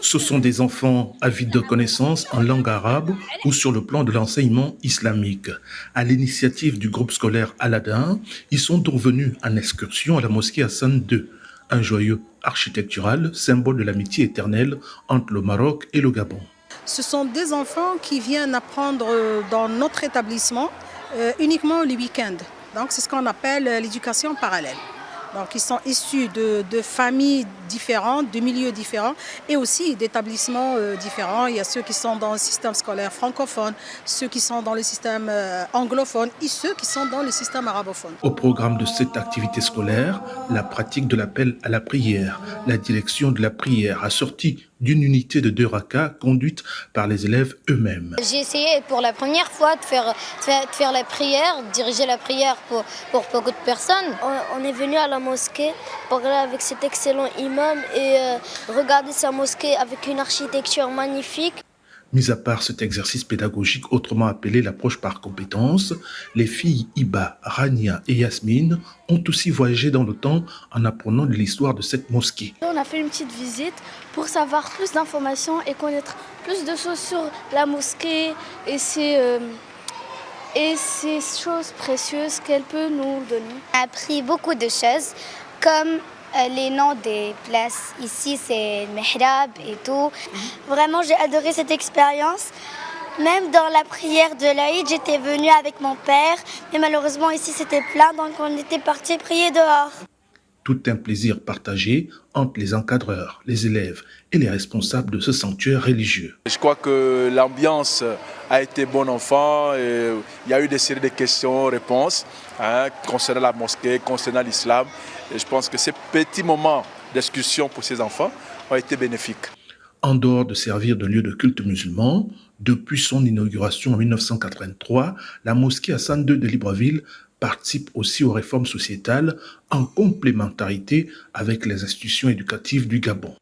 Ce sont des enfants avides de connaissances en langue arabe ou sur le plan de l'enseignement islamique. À l'initiative du groupe scolaire Aladin, ils sont donc venus en excursion à la mosquée Hassan II, un joyau architectural, symbole de l'amitié éternelle entre le Maroc et le Gabon. Ce sont des enfants qui viennent apprendre dans notre établissement uniquement le week-end. Donc c'est ce qu'on appelle l'éducation parallèle. Donc ils sont issus de familles différentes, de milieux différents et aussi d'établissements différents. Il y a ceux qui sont dans le système scolaire francophone, ceux qui sont dans le système anglophone et ceux qui sont dans le système arabophone. Au programme de cette activité scolaire, la pratique de l'appel à la prière, la direction de la prière assortie d'une unité de 2 rakas conduite par les élèves eux-mêmes. J'ai essayé pour la première fois de faire la prière, de diriger la prière pour beaucoup de personnes. On est venu à la mosquée parler avec cet excellent imam et regarder sa mosquée avec une architecture magnifique. Mis à part cet exercice pédagogique autrement appelé l'approche par compétences, les filles Iba, Rania et Yasmine ont aussi voyagé dans le temps en apprenant de l'histoire de cette mosquée. On a fait une petite visite pour savoir plus d'informations et connaître plus de choses sur la mosquée et ces choses précieuses qu'elle peut nous donner. On a appris beaucoup de choses comme les noms des places. Ici, c'est le Mihrab et tout. Vraiment, j'ai adoré cette expérience. Même dans la prière de l'Aïd, j'étais venue avec mon père. Mais malheureusement, ici, c'était plein, donc on était partis prier dehors. Tout un plaisir partagé entre les encadreurs, les élèves et les responsables de ce sanctuaire religieux. Je crois que l'ambiance a été bon enfant. Et il y a eu des séries de questions-réponses concernant la mosquée, concernant l'islam. Et je pense que ces petits moments d'excursion pour ces enfants ont été bénéfiques. En dehors de servir de lieu de culte musulman, depuis son inauguration en 1983, la mosquée Hassan II de Libreville participe aussi aux réformes sociétales en complémentarité avec les institutions éducatives du Gabon.